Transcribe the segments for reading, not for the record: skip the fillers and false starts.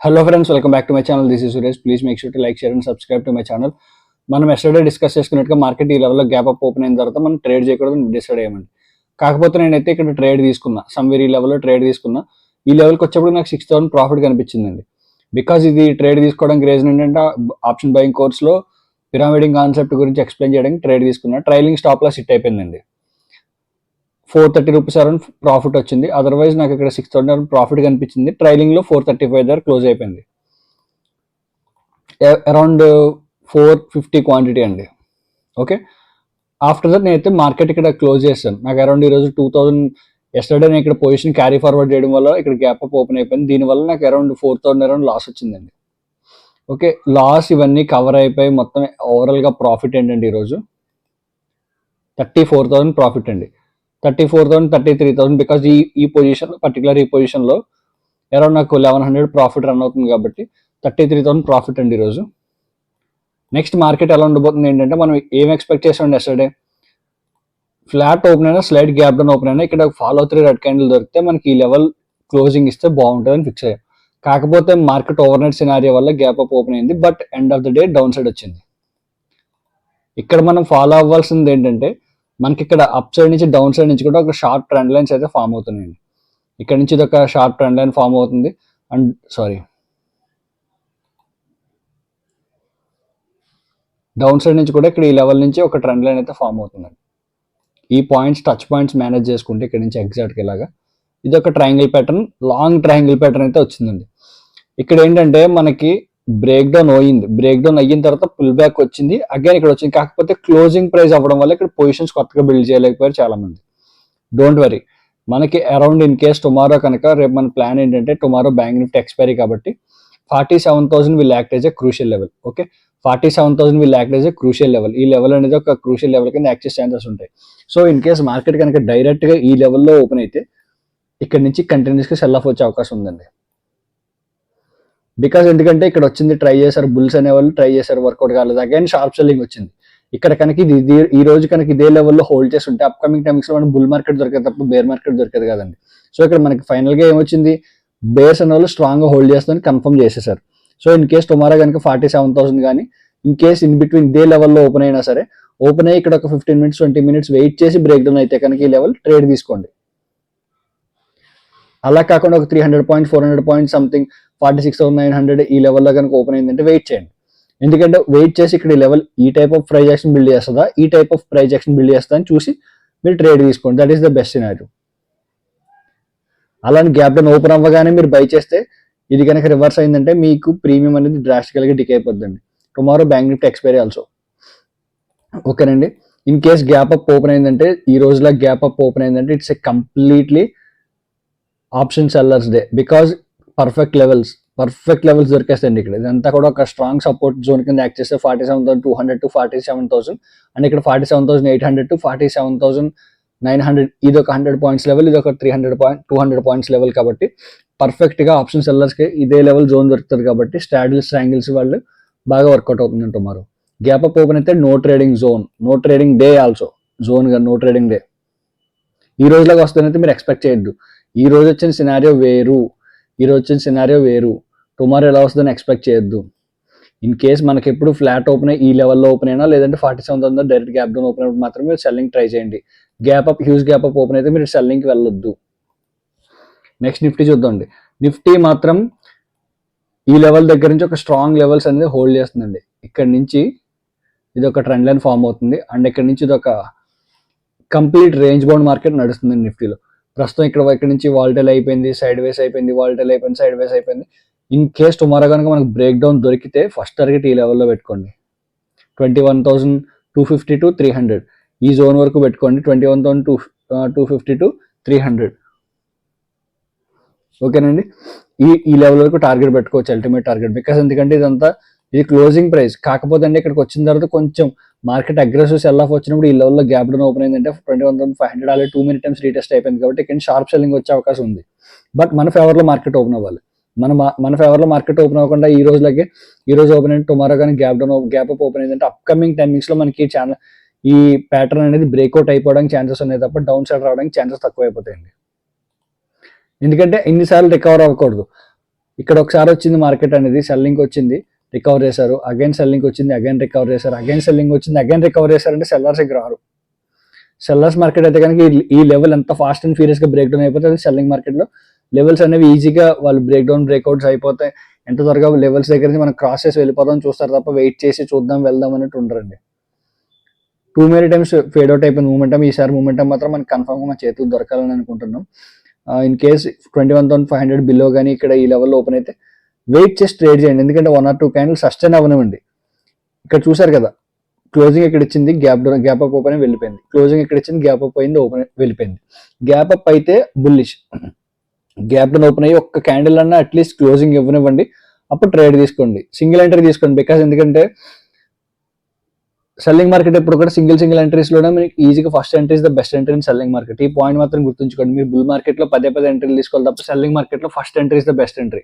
Hello friends, welcome back to my channel. This is Suresh. Please make sure to like, share and subscribe to my channel. మనం yesterday discuss చేసుకున్నట్టుగా market ఈ లెవెల్లో gap up open అయిన తర్వాత మనం trade చేయకూడదని decide అయ్యామండి. కాకపోతే నేనైతే ఇక్కడ ట్రేడ్ తీసుకున్నా, సమ్వేర్ ఈ లెవెల్లో ట్రేడ్ తీసుకున్నా. ఈ లెవెల్కి వచ్చేప్పుడు నాకు 6,000 ప్రాఫిట్ కనిపించిందండి. బికాజ్ ఇది ట్రేడ్ తీసుకోవడానికి రీజన్ ఏంటంటే ఆప్షన్ బయింగ్ కోర్స్లో పిరామిడింగ్ కాన్సెప్ట్ గురించి ఎక్స్ప్లెయిన్ చేయడానికి ట్రేడ్ తీసుకున్నా. ట్రైలింగ్ స్టాప్ లాస్ హిట్ అయిపోయిందండి. 430 రూపీస్ అరౌండ్ ప్రాఫిట్ వచ్చింది. అదర్వైజ్ నాకు ఇక్కడ 6,000 ప్రాఫిట్ కనిపించింది. ట్రైలింగ్లో 435 దగ్గర క్లోజ్ అయిపోయింది. అరౌండ్ 450 క్వాంటిటీ అండి. ఓకే, ఆఫ్టర్ దట్ నేనైతే మార్కెట్ ఇక్కడ క్లోజ్ చేశాను. నాకు అరౌండ్ ఈరోజు 2,000 ఎస్టర్డే నేను ఇక్కడ పొజిషన్ క్యారీ ఫార్వర్డ్ చేయడం వల్ల ఇక్కడ గ్యాప్ అప్ ఓపెన్ అయిపోయింది. దీనివల్ల నాకు అరౌండ్ 4,000 అరౌండ్ లాస్ వచ్చిందండి. ఓకే, లాస్ ఇవన్నీ కవర్ అయిపోయి మొత్తం ఓవరాల్గా ప్రాఫిట్ ఏంటండి ఈరోజు 34,000 ప్రాఫిట్ అండి. 34,000, 33,000 బికాజ్ ఈ పొజిషన్ పర్టికులర్ ఈ పొజిషన్లో అరౌండ్ నాకు 1,100 ప్రాఫిట్ రన్ అవుతుంది కాబట్టి 33,000 ప్రాఫిట్ అండి ఈరోజు. నెక్స్ట్ మార్కెట్ ఎలా ఉండబోతుంది ఏంటంటే మనం ఏం ఎక్స్పెక్ట్ చేసాం ఎస్టర్డే, ఫ్లాట్ ఓపెన్ అయినా స్లైడ్ గ్యాప్ డౌన్ ఓపెన్ అయినా ఇక్కడ ఫాలో 3 రెడ్ క్యాండిల్ దొరికితే మనకి ఈ లెవెల్ క్లోజింగ్ ఇస్తే బాగుంటుందని ఫిక్స్ అయ్యాం. కాకపోతే మార్కెట్ ఓవర్ నైట్ సినారియో వల్ల గ్యాప్ అప్ ఓపెన్ అయింది, but end of the day down side వచ్చింది. ఇక్కడ మనం ఫాలో అవ్వాల్సింది ఏంటంటే మనకి ఇక్కడ అప్ సైడ్ నుంచి డౌన్ సైడ్ నుంచి కూడా ఒక షార్ప్ ట్రెండ్ లైన్స్ అయితే ఫామ్ అవుతున్నాయండి. ఇక్కడ నుంచి ఇది ఒక షార్ప్ ట్రెండ్ లైన్ ఫామ్ అవుతుంది అండ్ డౌన్ సైడ్ నుంచి కూడా ఇక్కడ ఈ లెవెల్ నుంచి ఒక ట్రెండ్ లైన్ అయితే ఫామ్ అవుతుందండి. ఈ పాయింట్స్ టచ్ పాయింట్స్ మేనేజ్ చేసుకుంటే ఇక్కడ నుంచి ఎగ్జాక్ట్గా ఇలాగా ఇది ఒక triangle pattern, long triangle pattern అయితే వచ్చిందండి. ఇక్కడ ఏంటంటే మనకి బ్రేక్ డౌన్ అయ్యింది, బ్రేక్ డౌన్ అయిన తర్వాత పుల్ బ్యాక్ వచ్చింది, అగైన్ ఇక్కడ వచ్చింది. కాకపోతే క్లోజింగ్ ప్రైస్ అవ్వడం వల్ల ఇక్కడ పొజిషన్స్ కొత్తగా బిల్డ్ చేయలేకపోయారు చాలా మంది. డోంట్ వరీ, మనకి అరౌండ్ ఇన్ కేస్ టుమారో కనుక రేపు మన ప్లాన్ ఏంటంటే టుమారో బ్యాంక్ నిఫ్టీ ఎక్స్పైరీ కాబట్టి 47,000 will act as a crucial level. Okay, 47,000 will act as a crucial level. ఈ లెవెల్ అనేది ఒక క్రూషియల్ లెవెల్ కింద యాక్ట్ చేసే ఛాన్సెస్ ఉంటాయి. సో ఇన్ కేస్ మార్కెట్ కనుక డైరెక్ట్గా ఈ లెవెల్లో ఓపెన్ అయితే ఇక్కడ నుంచి కంటిన్యూస్గా సెల్ ఆఫ్ వచ్చే అవకాశం ఉందండి. బికాజ్ ఎందుకంటే ఇక్కడ వచ్చింది, ట్రై చేశారు బుల్స్ అనేవాళ్ళు, ట్రై చేశారు, వర్కౌట్ కాలేదు, అగైన్ షార్ప్ సెల్లింగ్ వచ్చింది. ఇక్కడ కనుక ఇది ఈ రోజు కనుక ఇదే లెవెల్లో హోల్డ్ చేసి ఉంటే అప్కమింగ్ టైమ్స్ లో మనం బుల్ మార్కెట్ దొరికేది తప్ప బేర్ మార్కెట్ దొరికేది కదండి. సో ఇక్కడ మనకి ఫైనల్ గా ఏమొచ్చింది, బేర్స్ అనే వాళ్ళు స్ట్రాంగ్ గా హోల్డ్ చేస్తామని కన్ఫర్మ్ చేసేసారు. సో ఇన్ కేస్ టుమారో కనుక 47,000 కానీ ఇన్ కేస్ ఇన్ బిట్వీన్ ఇదే లెవెల్లో ఓపెన్ అయినా సరే, ఓపెన్ అయ్యి ఇక్కడ ఒక 15 minutes 20 minutes వెయిట్ చేసి బ్రేక్ డౌన్ అయితే కనుక ఈ లెవెల్ ట్రేడ్ తీసుకోండి. అలా కాకుండా ఒక 300 పాయింట్స్ 400 పాయింట్స్ సంథింగ్ 46,900 ఈ లెవెల్లో కనుక ఓపెన్ అయిందంటే వెయిట్ చేయండి. ఎందుకంటే వెయిట్ చేసి ఇక్కడ ఈ లెవెల్ ఈ type of price action build చేస్తుందా, ఈ type of price action build చేస్తుందా అని చూసి మీరు ట్రేడ్ తీసుకోండి. That is the best scenario. అలానే గ్యాప్ డౌన్ ఓపెన్ అవ్వగానే మీరు బై చేస్తే ఇది కనుక రివర్స్ అయిందంటే మీకు ప్రీమియం అనేది డ్రాస్టికల్గా డికే అయిపోద్దండి. Tomorrow Bank Nifty expiry also. ఓకేనండి, in case gap up open అయిందంటే ఈ రోజులా గ్యాప్ అప్ ఓపెన్ అయిందంటే it's a completely option sellers day. Because perfect levels దొరికేస్తాయండి. ఇక్కడ ఇదంతా కూడా ఒక స్ట్రాంగ్ సపోర్ట్ జోన్ కింద యాక్ట్ చేస్తే 47,200 to 47,000 అండ్ ఇక్కడ 47,800 to 47,900 ఇది ఒక 100 పాయింట్స్ లెవెల్, ఇది ఒక 200 పాయింట్స్ లెవెల్. కాబట్టి పర్ఫెక్ట్ గా ఆప్షన్ సెల్లర్స్ కి ఇదే లెవెల్ జోన్ దొరుకుతుంది కాబట్టి స్టాడిల్స్ ట్రయాంగిల్స్ వాళ్ళు బాగా వర్కౌట్ అవుతుంది టుమారో. గ్యాప్ అప్ ఓపెన్ అయితే no trading zone, no trading day also, zone గా నో ట్రేడింగ్ డే. ఈ రోజులాగా వస్తుందైతే మీరు ఎక్స్పెక్ట్ చేయొద్దు. ఈ రోజు వచ్చిన సినారియో వేరు, టుమారో ఎలా వస్తుందని ఎక్స్పెక్ట్ చేయొద్దు. ఇన్ కేస్ మనకి ఎప్పుడు ఫ్లాట్ ఓపెన్ అయ్యి ఈ లెవెల్లో ఓపెన్ అయినా లేదంటే 47,000 డైరెక్ట్ గ్యాప్ డౌన్ ఓపెన్ అయినప్పుడు మాత్రమే మీరు సెల్లింగ్ ట్రై చేయండి. హ్యూజ్ గ్యాప్ అప్ ఓపెన్ అయితే మీరు సెల్లింగ్కి వెళ్ళొద్దు. నెక్స్ట్ నిఫ్టీ చూద్దామండి. నిఫ్టీ మాత్రం ఈ లెవెల్ దగ్గర నుంచి ఒక స్ట్రాంగ్ లెవెల్స్ అనేది హోల్డ్ చేస్తుందండి. ఇక్కడ నుంచి ఇది ఒక ట్రెండ్ లైన్ ఫామ్ అవుతుంది అండ్ ఇక్కడ నుంచి ఇది ఒక కంప్లీట్ రేంజ్ బౌండ్ మార్కెట్ నడుస్తుంది నిఫ్టీలో. ప్రస్తుతం ఇక్కడ నుంచి వాల్టైల్ అయిపోయింది, సైడ్ వేస్ అయిపోయింది, వాల్టైల్ అయిపోయింది, సైడ్ వేస్ అయిపోయింది. ఇన్ కేస్ టుమారో కనుక మనకు బ్రేక్ డౌన్ దొరికితే ఫస్ట్ టార్గెట్ ఈ లెవెల్లో పెట్టుకోండి. 21,250 to 300 ఈ జోన్ వరకు పెట్టుకోండి. 21,250 to 300. ఓకేనండి, ఈ లెవెల్ వరకు టార్గెట్ పెట్టుకోవచ్చు, అల్టిమేట్ టార్గెట్. బికాస్ ఎందుకంటే ఇది క్లోజింగ్ ప్రైస్. కాకపోతే అండి ఇక్కడికి వచ్చిన తర్వాత కొంచెం మార్కెట్ అగ్రెసివ్ సెల్ ఆఫ్ వచ్చినప్పుడు ఈ లెవెల్లో గ్యాప్ డౌన్ ఓపెన్ అయిందంటే 21,500 ఆల్రెడీ 2 minute టైమ్స్ రీటెస్ట్ అయిపోయింది కాబట్టి ఇక్కడ షార్ప్ సెల్లింగ్ వచ్చే అవకాశం ఉంది. బట్ మన ఫేవర్లో మార్కెట్ ఓపెన్ అవ్వాలి. మన ఫేవర్లో మార్కెట్ ఓపెన్ అవ్వకుండా ఈ రోజు ఓపెన్ అయితే టుమారో కానీ గ్యాప్ అప్ ఓపెన్ అయిందంటే అప్కమింగ్ టైమింగ్స్ లో మనకి ఈ ప్యాటర్న్ అనేది బ్రేక్అవుట్ అయిపోవడానికి ఛాన్సెస్ ఉన్నాయి తప్ప డౌన్ సైడ్ రావడానికి ఛాన్సెస్ తక్కువ అయిపోతాయండి. ఎందుకంటే ఇన్నిసార్లు రికవర్ అవ్వకూడదు. ఇక్కడ ఒకసారి వచ్చింది మార్కెట్ అనేది, సెల్లింగ్ వచ్చింది, రికవర్ చేశారు, అగైన్ సెల్లింగ్ వచ్చింది, అగైన్ రికవర్ చేశారు, అగైన్ సెల్లింగ్ వచ్చింది, అగైన్ రికవర్ చేశారంటే సెల్లర్స్ ఇక్కడ రారు. సెల్లర్స్ మార్కెట్ అయితే కనుక ఈ లెవెల్ ఎంత ఫాస్ట్ అండ్ ఫ్యూరియస్ గా బ్రేక్ డౌన్ అయిపోతే అది సెల్లింగ్ మార్కెట్ లో లెవెల్స్ అనేవి ఈజీగా వాళ్ళు బ్రేక్ డౌన్ బ్రేక్అవుట్స్ అయిపోతాయి, ఎంత త్వరగా లెవెల్స్ దగ్గర నుంచి మనం క్రాస్ చేసి వెళ్ళిపోదాం చూస్తారు తప్ప వెయిట్ చేసి చూద్దాం వెళ్దాం అన్నట్టు ఉండరండి. Too many times fade out అయిపోయింది మూమెంటం, ఈసారి మూమెంటం మాత్రం మనకి కన్ఫర్మ్గా మన చేతులు దొరకాలని అనుకుంటున్నాం. ఇన్ కేస్ 21,500 బిలో కానీ ఇక్కడ ఈ లెవెల్లో ఓపెన్ అయితే వెయిట్ చేసి ట్రేడ్ చేయండి, ఎందుకంటే 1 or 2 క్యాండిల్ సస్టైన్ అవ్వనివ్వండి. ఇక్కడ చూసారు కదా, క్లోజింగ్ ఇక్కడ ఇచ్చింది, గ్యాప్ అప్ ఓపెన్ వెళ్ళిపోయింది, క్లోజింగ్ ఇక్కడ ఇచ్చింది, గ్యాప్ అప్ అయింది, ఓపెన్ వెళ్ళిపోయింది. గ్యాప్ అప్ అయితే బుల్లిష్, గ్యాప్ డౌన్ ఓపెన్ అయ్యి ఒక్క క్యాండిల్ అన్నా అట్లీస్ట్ క్లోజింగ్ ఇవ్వనివ్వండి, అప్పుడు ట్రేడ్ తీసుకోండి, సింగిల్ ఎంట్రీ తీసుకోండి. బికాస్ ఎందుకంటే సెల్లింగ్ మార్కెట్ ఎప్పుడు కూడా సింగిల్ ఎంట్రీస్ లోనే మీకు ఈజీగా first entry is the best entry in selling market. ఈ పాయింట్ మాత్రం గుర్తుంచుకోండి. మీరు బుల్ మార్కెట్ లో పదే ఎంట్రీలు తీసుకోవాలి తప్ప సెల్లింగ్ మార్కెట్ లో first entry is the best entry.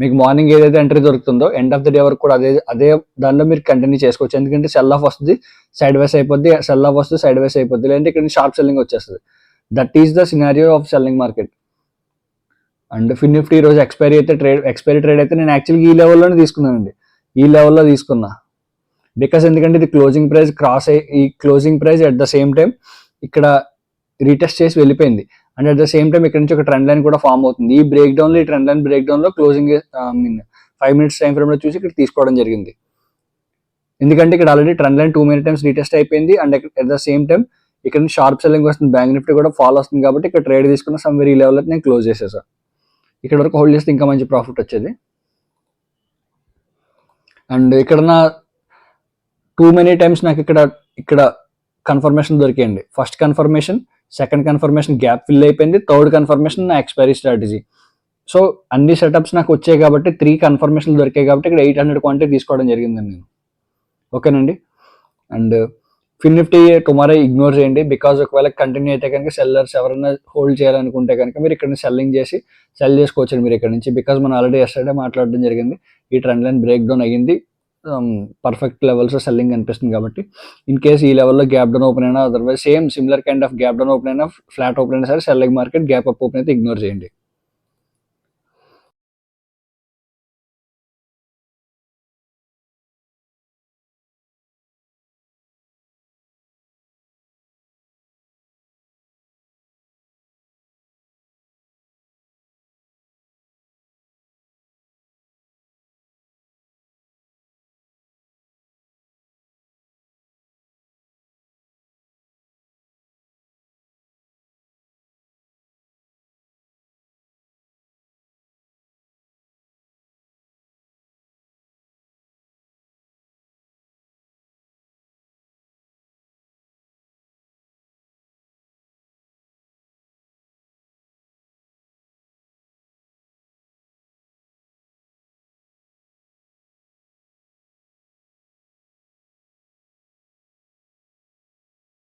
మీకు మార్నింగ్ ఏదైతే ఎంట్రీ దొరుకుతుందో ఎండ్ ఆఫ్ ద డే వరకు కూడా అదే దానిలో మీరు కంటిన్యూ చేసుకోవచ్చు. ఎందుకంటే సెల్ ఆఫ్ వస్తుంది, సైడ్ వేస్ అయిపోద్ది, సెల్ ఆఫ్ వస్తుంది, సైడ్ వేస్ అయిపోద్ది, లేదంటే ఇక్కడ షార్ప్ సెల్లింగ్ వచ్చేస్తుంది. That is the scenario of selling market. And Fin Nifty ఈ రోజు ఎక్స్పైరీ ట్రేడ్ అయితే నేను యాక్చువల్గా ఈ లెవెల్లోనే తీసుకున్నానండి, ఈ లెవెల్లో తీసుకున్నా. బికాస్ ఎందుకంటే ఇది క్లోజింగ్ ప్రైస్ క్రాస్ అయ్యి ఈ closing price at the same time ఇక్కడ రీటెస్ట్ చేసి వెళ్ళిపోయింది, and at the same time ఇక్కడ నుంచి ఒక ట్రెండ్ లైన్ కూడా ఫామ్ అవుతుంది. ఈ బ్రేక్ డౌన్ లో, ఈ ట్రెండ్ లైన్ బ్రేక్ డౌన్ లో క్లోజింగ్ 5 minutes టైం ఫ్రేమ్ లో చూసి ఇక్కడ తీసుకోవడం జరిగింది. ఎందుకంటే ఇక్కడ already trend line 2 many times retest అయిపోయింది, and at the same time ఇక్కడ నుంచి షార్ప్ సెల్లింగ్ వస్తుంది, బ్యాంక్ నిఫ్టీ కూడా ఫాల్ వస్తుంది, కాబట్టి ఇక్కడ ట్రేడ్ తీసుకున్న సమ్వేర్ ఈ లెవెల్ అయితే నేను క్లోజ్ చేసేసాను. ఇక్కడ వరకు హోల్డ్ చేస్తే ఇంకా మంచి ప్రాఫిట్ వచ్చేది. అండ్ ఇక్కడ నా 2 many times నాకు ఇక్కడ కన్ఫర్మేషన్ దొరికాయండి. First confirmation, second confirmation gap fill అయిపోయింది, థర్డ్ కన్ఫర్మేషన్ నా ఎక్స్పైరీ స్ట్రాటజీ. సో అన్ని సెటప్స్ నాకు వచ్చాయి కాబట్టి 3 కన్ఫర్మేషన్ దొరికాయి కాబట్టి ఇక్కడ 800 క్వాంటిటీ తీసుకోవడం జరిగిందండి నేను. ఓకేనండి. And Fin Nifty tomorrow ignore చేయండి, బికాజ్ ఒకవేళ కంటిన్యూ అయితే కనుక సెల్లర్స్ ఎవరైనా హోల్డ్ చేయాలనుకుంటే కనుక మీరు ఇక్కడ సెల్లింగ్ చేసి సెల్ చేసుకోవచ్చు మీరు ఇక్కడ నుంచి. బికాజ్ మనం ఆల్రెడీ ఎస్టర్డే మాట్లాడడం జరిగింది, ఈ ట్రెండ్ లైన్ బ్రేక్ డౌన్ అయ్యింది, పర్ఫెక్ట్ లెవెల్స్ సెల్లింగ్ అనిపిస్తుంది కాబట్టి ఇన్ కేస్ ఈ లెవెల్లో గ్యాప్ డౌన్ ఓపెన్ అయినా, otherwise same similar kind of gap down open అయినా, ఫ్లాట్ ఓపెన్ అయినా సరే selling market gap up open అయితే ఇగ్నోర్ చేయండి.